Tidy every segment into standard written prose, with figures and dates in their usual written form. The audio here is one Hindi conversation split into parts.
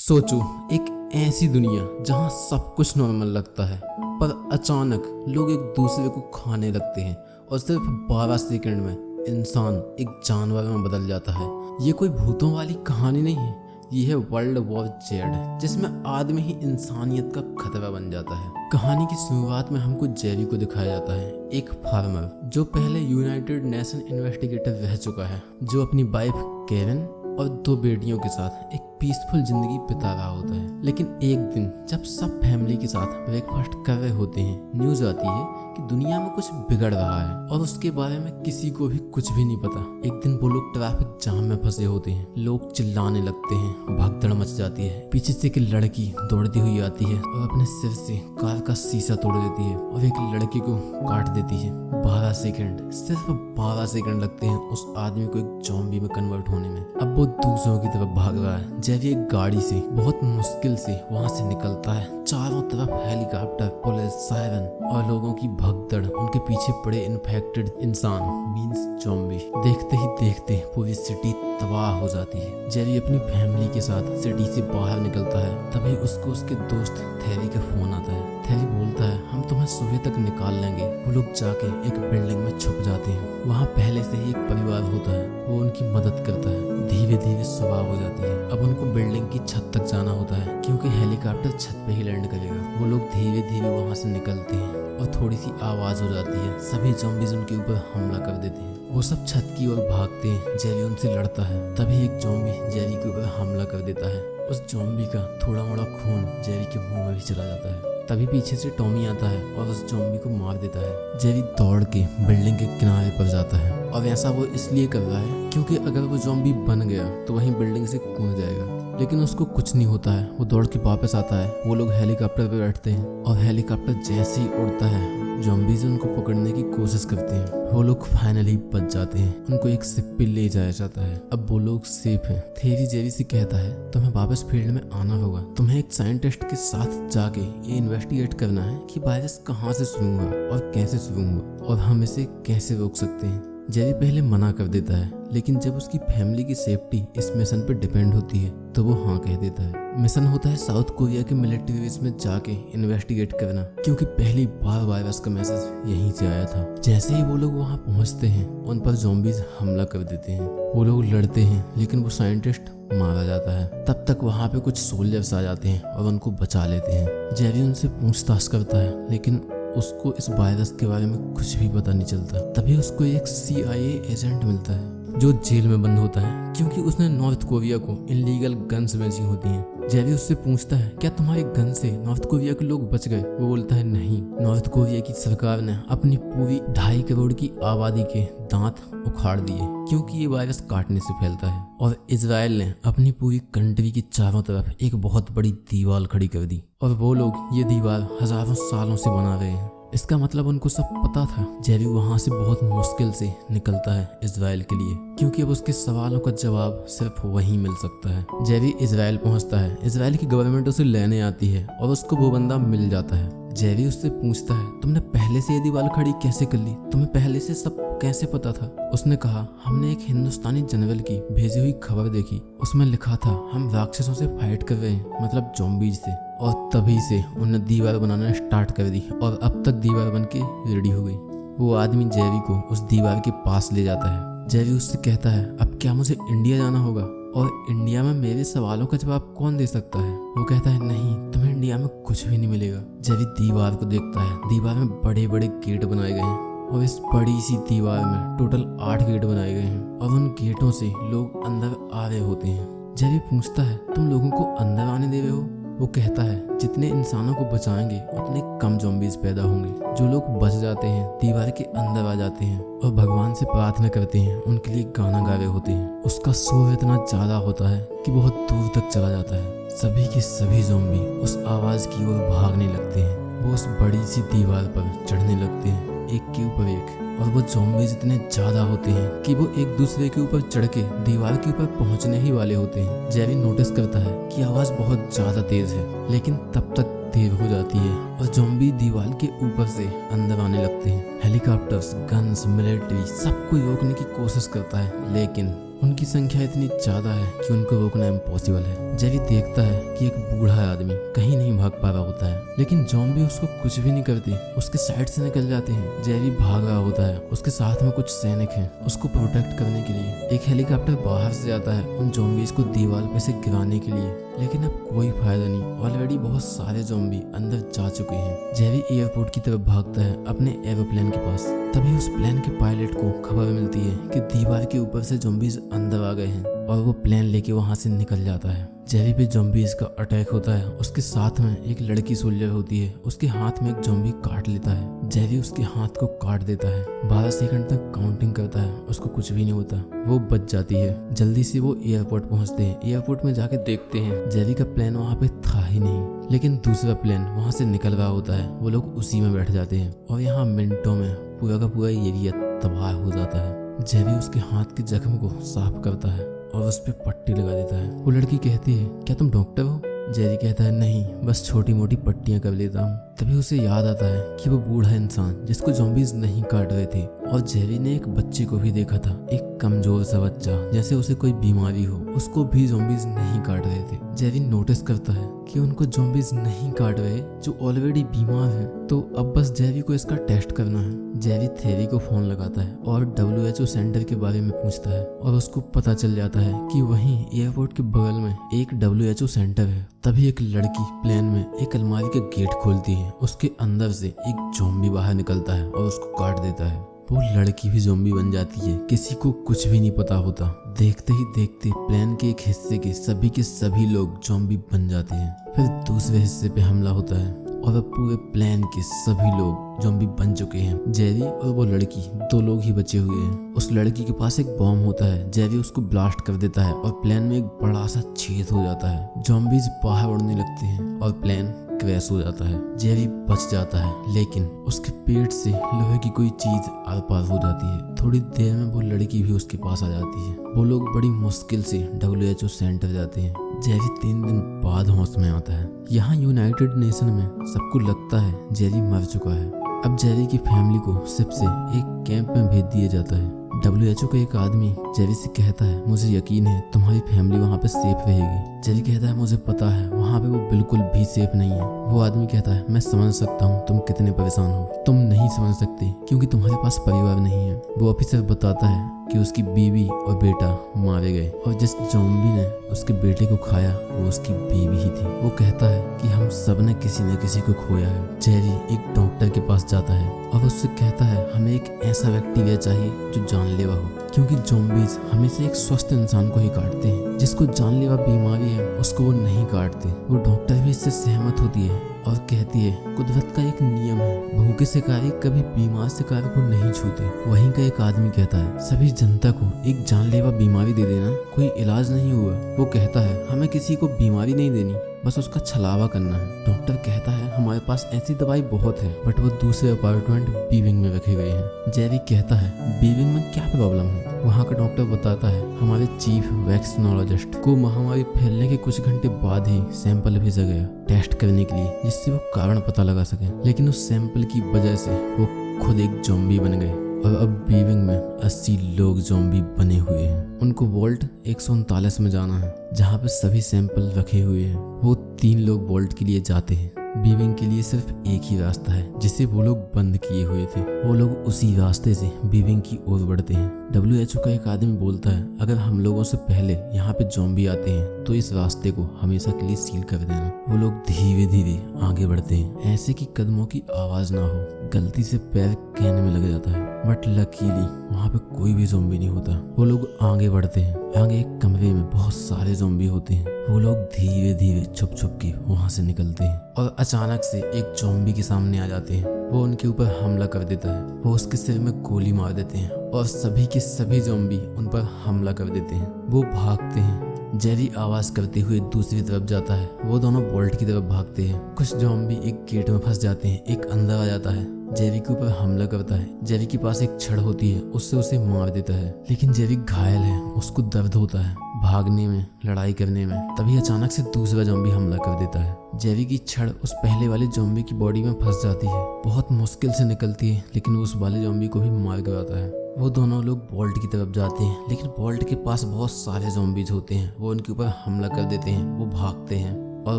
सोचो, एक ऐसी दुनिया जहाँ सब कुछ नॉर्मल लगता है, पर अचानक लोग एक दूसरे को खाने लगते हैं और सिर्फ 12 सेकंड में इंसान एक जानवर में बदल जाता है। ये कोई भूतों वाली कहानी नहीं है, ये है वर्ल्ड वॉर जेड, जिसमें आदमी ही इंसानियत का खतरा बन जाता है। कहानी की शुरुआत में हमको जेरी को दिखाया जाता है, एक फार्मर जो पहले यूनाइटेड नेशन इन्वेस्टिगेटर रह चुका है, जो अपनी वाइफ केविन और 2 बेटियों के साथ एक पीसफुल जिंदगी बिता रहा होता है। लेकिन एक दिन जब सब फैमिली के साथ ब्रेकफास्ट कर रहे होते हैं, न्यूज आती है कि दुनिया में कुछ बिगड़ रहा है और उसके बारे में किसी को भी कुछ भी नहीं पता। एक दिन वो लोग ट्रैफिक जाम में फंसे होते हैं, लोग चिल्लाने लगते हैं, भगदड़ मच जाती है। पीछे से एक लड़की दौड़ती हुई आती है और अपने सिर से कार का शीशा तोड़ देती है और एक लड़की को काट देती है। 12 सेकंड, सिर्फ 12 सेकंड लगते हैं उस आदमी को एक ज़ॉम्बी में कन्वर्ट होने में। अब वो दूसरों की तरफ भाग रहा है। जेरी एक गाड़ी से बहुत मुश्किल से वहां से निकलता है। चारों तरफ हेलीकॉप्टर, पुलिस, सायरन और लोगों की भगदड़। उनके पीछे पड़े इन्फेक्टेड इंसान मींस ज़ॉम्बी। देखते ही देखते पूरी सिटी तबाह हो जाती है। जेरी अपनी फैमिली के साथ सिटी से बाहर निकलता है, तभी उसको उसके दोस्त थेरी का फोन आता है। थेरी बोलता है, हम तुम्हें सुबह तक निकाल लेंगे। वो लोग जाके एक बिल्डिंग में छुप जाते हैं। वहाँ पहले से ही एक परिवार होता है, वो उनकी मदद करता है। धीरे धीरे सुबह हो जाती है। अब उनको बिल्डिंग की छत तक जाना होता है, क्योंकि हेलीकॉप्टर छत पे ही लैंड करेगा। वो लोग धीरे धीरे वहाँ से निकलते हैं और थोड़ी सी आवाज हो जाती है। सभी ज़ॉम्बीज़ उनके ऊपर हमला कर देते हैं। वो सब छत की ओर भागते हैं। जेरी उनसे लड़ता है, तभी एक ज़ॉम्बी जेरी के ऊपर हमला कर देता है। उस ज़ॉम्बी का थोड़ा मोड़ा खून जेरी के मुंह में भी चला जाता है। तभी पीछे से टॉमी आता है और उस ज़ॉम्बी को मार देता है। जेरी दौड़ के बिल्डिंग के किनारे पर जाता है और ऐसा वो इसलिए कर रहा है क्योंकि अगर वो ज़ॉम्बी बन गया तो वहीं बिल्डिंग से कूद जाएगा। लेकिन उसको कुछ नहीं होता है। वो दौड़ के वापस आता है। वो लोग हेलीकॉप्टर पे बैठते हैं और हेलीकॉप्टर जैसे ही उड़ता है, ज़ॉम्बीज़ उनको पकड़ने की कोशिश करते हैं। वो लोग फाइनली बच जाते हैं। उनको एक शिप पे ले जाया जाता है। अब वो लोग सेफ हैं। थेरी जेरी से कहता है, तुम्हें वापस फील्ड में आना होगा। तुम्हें एक साइंटिस्ट के साथ जाके ये इन्वेस्टिगेट करना है कि वायरस कहाँ से शुरू हुआ और कैसे शुरू हुआ और हम इसे कैसे रोक सकते हैं। जेरी पहले मना कर देता है, लेकिन जब उसकी फैमिली की सेफ्टी इस मिशन पर डिपेंड होती है तो वो हाँ कह देता है। मिशन होता है साउथ कोरिया के मिलिट्री बेस में जाके इन्वेस्टिगेट करना, क्योंकि पहली बार वायरस का मैसेज यहीं से आया था। जैसे ही वो लोग वहाँ पहुँचते हैं, उन पर ज़ॉम्बीज़ हमला कर देते हैं। वो लोग लड़ते हैं, लेकिन वो साइंटिस्ट मारा जाता है। तब तक वहाँ पे कुछ सोल्जर्स आ जाते हैं और उनको बचा लेते हैं। जेरी उनसे पूछताछ करता है, लेकिन उसको इस वायरस के बारे में कुछ भी पता नहीं चलता। तभी उसको एक CIA एजेंट मिलता है जो जेल में बंद होता है, क्योंकि उसने नॉर्थ कोरिया को इलीगल गन्स बेची होती हैं। जेरी उससे पूछता है, क्या तुम्हारे गन से नॉर्थ कोरिया के लोग बच गए? वो बोलता है, नहीं, नॉर्थ कोरिया की सरकार ने अपनी पूरी 2.5 करोड़ की आबादी के दांत उखाड़ दिए, क्योंकि ये वायरस काटने से फैलता है। और इजराइल ने अपनी पूरी कंट्री की चारों तरफ एक बहुत बड़ी दीवार खड़ी कर दी और वो लोग ये दीवार हजारों सालों से बना रहे हैं। इसका मतलब उनको सब पता था। जेरी वहाँ से बहुत मुश्किल से निकलता है इजराइल के लिए, क्योंकि अब उसके सवालों का जवाब सिर्फ वहीं मिल सकता है। जेरी इजराइल पहुँचता है। इजराइल की गवर्नमेंट उसे लेने आती है और उसको वो बंदा मिल जाता है। जेरी उससे पूछता है, तुमने पहले से ये दीवार खड़ी कैसे कर ली? तुम्हें पहले से सब कैसे पता था? उसने कहा, हमने एक हिंदुस्तानी जनरल की भेजी हुई खबर देखी, उसमें लिखा था हम राक्षसों से फाइट कर रहे हैं, मतलब ज़ॉम्बीज़ से। और तभी से उन्होंने दीवार बनाना स्टार्ट कर दी और अब तक दीवार बन के रेडी हो गई। वो आदमी जेरी को उस दीवार के पास ले जाता है। जेरी उससे कहता है, अब क्या मुझे इंडिया जाना होगा और इंडिया में मेरे सवालों का जवाब कौन दे सकता है? वो कहता है, नहीं, तुम्हें इंडिया में कुछ भी नहीं मिलेगा। जेरी दीवार को देखता है। दीवार में बड़े बड़े गेट बनाए गए हैं और इस बड़ी सी दीवार में टोटल 8 गेट बनाए गए हैं और उन गेटों से लोग अंदर आ रहे होते हैं। जेरी पूछता है, तुम लोगों को अंदर आने दे रहे हो? वो कहता है, जितने इंसानों को बचाएंगे उतने कम ज़ॉम्बीज़ पैदा होंगे। जो लोग बच जाते हैं दीवार के अंदर आ जाते हैं और भगवान से प्रार्थना करते हैं, उनके लिए गाना गा रहे होते हैं। उसका शोर इतना ज़्यादा होता है कि बहुत दूर तक चला जाता है। सभी के सभी ज़ॉम्बी उस आवाज़ की ओर भागने लगते हैं। वो उस बड़ी सी दीवार पर चढ़ने लगते हैं, एक के ऊपर एक, और वो ज़ॉम्बीज़ इतने ज़्यादा होते हैं कि वो एक दूसरे के ऊपर चढ़ के दीवार के ऊपर पहुंचने ही वाले होते हैं। जेरी नोटिस करता है कि आवाज़ बहुत ज़्यादा तेज़ है, लेकिन तब तक देर हो जाती है और ज़ॉम्बी दीवार के ऊपर से अंदर आने लगते हैं। हेलीकॉप्टर्स, गन्स, मिलिट्री सब कोई रोकने की कोशिश करता है, लेकिन उनकी संख्या इतनी ज्यादा है कि उनको रोकना इम्पॉसिबल है। जेरी देखता है कि एक बूढ़ा आदमी कहीं नहीं भाग पा रहा होता है, लेकिन ज़ॉम्बी उसको कुछ भी नहीं करती, उसके साइड से निकल जाते हैं। जेरी भाग रहा होता है, उसके साथ में कुछ सैनिक हैं उसको प्रोटेक्ट करने के लिए। एक हेलीकॉप्टर बाहर से आता है उन ज़ॉम्बीज को दीवार पे से गिराने के लिए, लेकिन अब कोई फायदा नहीं, ऑलरेडी बहुत सारे ज़ॉम्बी अंदर जा चुके हैं। जेरी एयरपोर्ट की तरफ भागता है अपने एरोप्लेन के पास। तभी उस प्लेन के पायलट को खबर मिलती है कि दीवार के ऊपर से ज़ॉम्बीज अंदर आ गए हैं, और वो प्लेन लेके वहां से निकल जाता है। जेरी पे ज़ॉम्बीज का अटैक होता है। उसके साथ में एक लड़की सोल्जर होती है, उसके हाथ में एक ज़ॉम्बी काट लेता है। जेरी उसके हाथ को काट देता है। 12 सेकंड तक काउंटिंग करता है, उसको कुछ भी नहीं होता, वो बच जाती है। जल्दी से वो एयरपोर्ट पहुंचते हैं। एयरपोर्ट में जाके देखते हैं जेरी का प्लेन वहाँ पे था ही नहीं, लेकिन दूसरा प्लेन वहाँ से निकल रहा होता है। वो लोग उसी में बैठ जाते हैं और यहाँ मिनटों में पूरा का पूरा एरिया तबाह हो जाता है। जेरी उसके हाथ के जख्म को साफ करता है और उस पर पट्टी लगा देता है। वो लड़की कहती है, क्या तुम डॉक्टर हो? जेरी कहता है, नहीं, बस छोटी मोटी पट्टियां कर लेता हूँ। तभी उसे याद आता है कि वो बूढ़ा इंसान जिसको ज़ॉम्बीज नहीं काट रहे थे, और जेरी ने एक बच्चे को भी देखा था, एक कमजोर सा बच्चा, जैसे उसे कोई बीमारी हो, उसको भी ज़ॉम्बीज नहीं काट रहे थे। जेरी नोटिस करता है कि उनको ज़ॉम्बीज नहीं काट रहे जो ऑलरेडी बीमार हैं, तो अब बस जेरी को इसका टेस्ट करना है। जेरी थेरी को फोन लगाता है और WHO सेंटर के बारे में पूछता है, और उसको पता चल जाता है कि वहीं एयरपोर्ट के बगल में एक WHO सेंटर है। तभी एक लड़की प्लेन में एक अलमारी का गेट खोलती है, उसके अंदर से एक ज़ॉम्बी बाहर निकलता है और उसको काट देता है। वो लड़की भी ज़ॉम्बी बन जाती है, किसी को कुछ भी नहीं पता होता। देखते ही देखते प्लेन के एक हिस्से के सभी लोग ज़ॉम्बी बन जाते हैं। फिर दूसरे हिस्से पे हमला होता है और अब पूरे प्लेन के सभी लोग ज़ॉम्बी बन चुके हैं। जेरी और वो लड़की 2 लोग ही बचे हुए हैं। उस लड़की के पास एक बॉम्ब होता है। जेरी उसको ब्लास्ट कर देता है और प्लेन में एक बड़ा सा छेद हो जाता है। ज़ॉम्बीज बाहर उड़ने लगते हैं और प्लेन क्रैश हो जाता है। जेरी बच जाता है, लेकिन उसके पेट से लोहे की कोई चीज आर पार हो जाती है। थोड़ी देर में वो लड़की भी उसके पास आ जाती है। वो लोग बड़ी मुश्किल से WHO सेंटर जाते हैं। जेरी 3 दिन बाद होश में आता है। यहाँ यूनाइटेड नेशन में सबको लगता है जेरी मर चुका है। अब जेरी की फैमिली को शिप से एक कैंप में भेज दिया जाता है। WHO का एक आदमी जेरी से कहता है, मुझे यकीन है तुम्हारी फैमिली वहाँ पे सेफ रहेगी। जेरी कहता है, मुझे पता है वहाँ पे वो बिल्कुल भी सेफ नहीं है। वो आदमी कहता है, मैं समझ सकता हूँ तुम कितने परेशान हो, तुम नहीं समझ सकते क्योंकि तुम्हारे पास परिवार नहीं है। वो ऑफिसर बताता है कि उसकी बीवी और बेटा मारे गए, और जिस ज़ॉम्बी ने उसके बेटे को खाया वो उसकी बीवी ही थी। वो कहता है कि हम सब ने किसी न किसी को खोया है। जेरी एक डॉक्टर के पास जाता है और उससे कहता है, हमें एक ऐसा बैक्टीरिया चाहिए जो जानलेवा हो, क्योंकि ज़ॉम्बीज हमेशा एक स्वस्थ इंसान को ही काटते हैं। जिसको जानलेवा बीमारी है उसको वो नहीं काटते। वो डॉक्टर भी इससे सहमत होती है और कहती है, कुदरत का एक नियम है, भूखे शिकारी कभी बीमार शिकार को नहीं छूते। वहीं का एक आदमी कहता है, सभी जनता को एक जानलेवा बीमारी दे देना कोई इलाज नहीं हुआ। वो कहता है, हमें किसी को बीमारी नहीं देनी, बस उसका छलावा करना है। डॉक्टर कहता है, हमारे पास ऐसी दवाई बहुत है, बट वो दूसरे अपार्टमेंट बीविंग में रखे गए हैं। जेरी कहता है, बीविंग में क्या प्रॉब्लम है? वहाँ का डॉक्टर बताता है, हमारे चीफ वैक्सीनोलॉजिस्ट को महामारी फैलने के कुछ घंटे बाद ही सैंपल भेजा गया टेस्ट करने के लिए, जिससे वो कारण पता लगा सके। लेकिन उस सैंपल की वजह से वो खुद एक ज़ॉम्बी बन गए और अब बीविंग में 80 लोग ज़ॉम्बी बने हुए हैं। उनको वोल्ट 139 में जाना है, जहाँ पे सभी सैंपल रखे हुए हैं। वो 3 लोग वोल्ट के लिए जाते हैं। बीविंग के लिए सिर्फ एक ही रास्ता है जिसे वो लोग बंद किए हुए थे। वो लोग उसी रास्ते से बीविंग की ओर बढ़ते हैं। WHO का एक आदमी बोलता है, अगर हम लोगों से पहले यहाँ पे ज़ॉम्बी आते हैं तो इस रास्ते को हमेशा के लिए सील कर देना। वो लोग धीरे धीरे आगे बढ़ते हैं, ऐसे कि कदमों की आवाज ना हो। गलती से पैर कहने में लग जाता है, बट लकीली वहाँ पे कोई भी ज़ॉम्बी नहीं होता। वो लोग आगे बढ़ते हैं। आगे एक कमरे में बहुत सारे ज़ॉम्बी होते हैं। वो लोग धीरे धीरे छुप छुप के वहाँ से निकलते हैं और अचानक से एक ज़ॉम्बी के सामने आ जाते हैं। वो उनके ऊपर हमला कर देता है। वो उसके सिर में गोली मार देते हैं और सभी के सभी ज़ॉम्बी उन पर हमला कर देते हैं। वो भागते हैं। जेरी आवाज करते हुए दूसरी तरफ जाता है। वो दोनों बोल्ट की तरफ भागते हैं। कुछ ज़ॉम्बी एक गेट में फंस जाते हैं। एक अंदर आ जाता है, जेरी के ऊपर हमला करता है। जेरी के पास एक छड़ होती है, उससे उसे मार देता है, लेकिन जेरी घायल है, उसको दर्द होता है। भागने में, लड़ाई करने में। तभी अचानक से दूसरा ज़ॉम्बी हमला कर देता है। जेरी की छड़ उस पहले वाले ज़ॉम्बी की बॉडी में फंस जाती है। बहुत मुश्किल से निकलती है, लेकिन वो उस वाले ज़ॉम्बी को भी मार गिराता है। वो दोनों लोग वॉल्ट की तरफ जाते हैं, लेकिन वॉल्ट के पास बहुत सारे ज़ॉम्बीज होते हैं। वो उनके ऊपर हमला कर देते हैं। वो भागते हैं और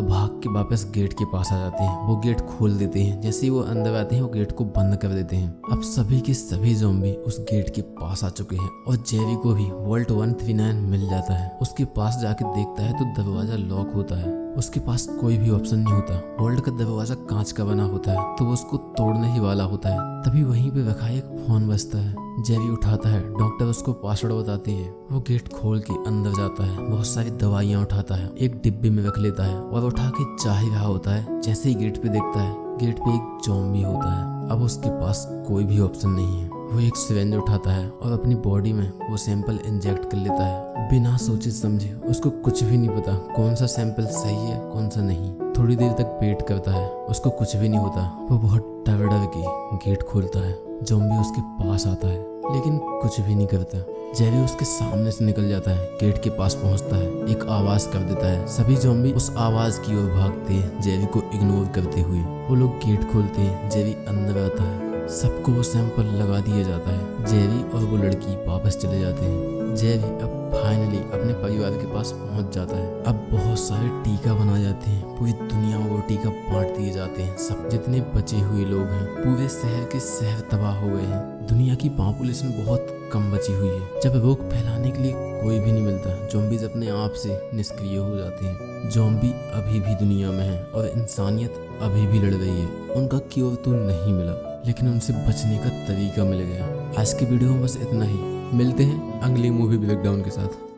भाग के वापस गेट के पास आ जाते हैं। वो गेट खोल देते हैं। जैसे ही वो अंदर आते हैं, वो गेट को बंद कर देते हैं। अब सभी के सभी ज़ॉम्बी उस गेट के पास आ चुके हैं और जेरी को भी वॉल्ट 139 मिल जाता है। उसके पास जाके देखता है तो दरवाजा लॉक होता है। उसके पास कोई भी ऑप्शन नहीं होता। वॉल्ट का दरवाजा कांच का बना होता है, तो वो उसको तोड़ने ही वाला होता है। तभी वहीं पे रखा एक फोन बजता है। जेरी उठाता है। डॉक्टर उसको पासवर्ड बताती है। वो गेट खोल के अंदर जाता है। बहुत सारी दवाइयाँ उठाता है, एक डिब्बे में रख लेता है और उठा के जा ही रहा होता है। जैसे ही गेट पे देखता है, गेट पे एक ज़ॉम्बी होता है। अब उसके पास कोई भी ऑप्शन नहीं है। वो एक सिरिंज उठाता है और अपनी बॉडी में वो सैंपल इंजेक्ट कर लेता है। बिना सोचे समझे, उसको कुछ भी नहीं पता कौन सा सैंपल सही है कौन सा नहीं। थोड़ी देर तक वेट करता है, उसको कुछ भी नहीं होता। वो बहुत डर डर के गेट खोलता है। ज़ॉम्बी उसके पास आता है, लेकिन कुछ भी नहीं करता। जेरी उसके सामने से निकल जाता है, गेट के पास पहुंचता है, एक आवाज़ कर देता है। सभी ज़ॉम्बी उस आवाज़ की ओर भागते हैं, जेरी को इग्नोर करते हुए। वो लोग गेट खोलते हैं। जेरी अंदर आता है। सबको वो सैंपल लगा दिया जाता है। जेरी और वो लड़की वापस चले जाते हैं। जेरी अब फाइनली अपने परिवार के पास पहुंच जाता है। अब बहुत सारे टीका बनाए जाते हैं। पूरी दुनिया में वो टीका बांट दिए जाते हैं। सब जितने बचे हुए लोग हैं, पूरे शहर के शहर तबाह हो गए हैं। दुनिया की पॉपुलेशन बहुत कम बची हुई है। जब रोग फैलाने के लिए कोई भी नहीं मिलता, ज़ॉम्बीज अपने आप से निष्क्रिय हो जाते हैं। ज़ॉम्बी अभी भी दुनिया में है और इंसानियत अभी भी लड़ रही है। उनका क्योर तो नहीं मिला, लेकिन उनसे बचने का तरीका मिल गया। आज की वीडियो में बस इतना ही। मिलते हैं अगली मूवी ब्रेकडाउन के साथ।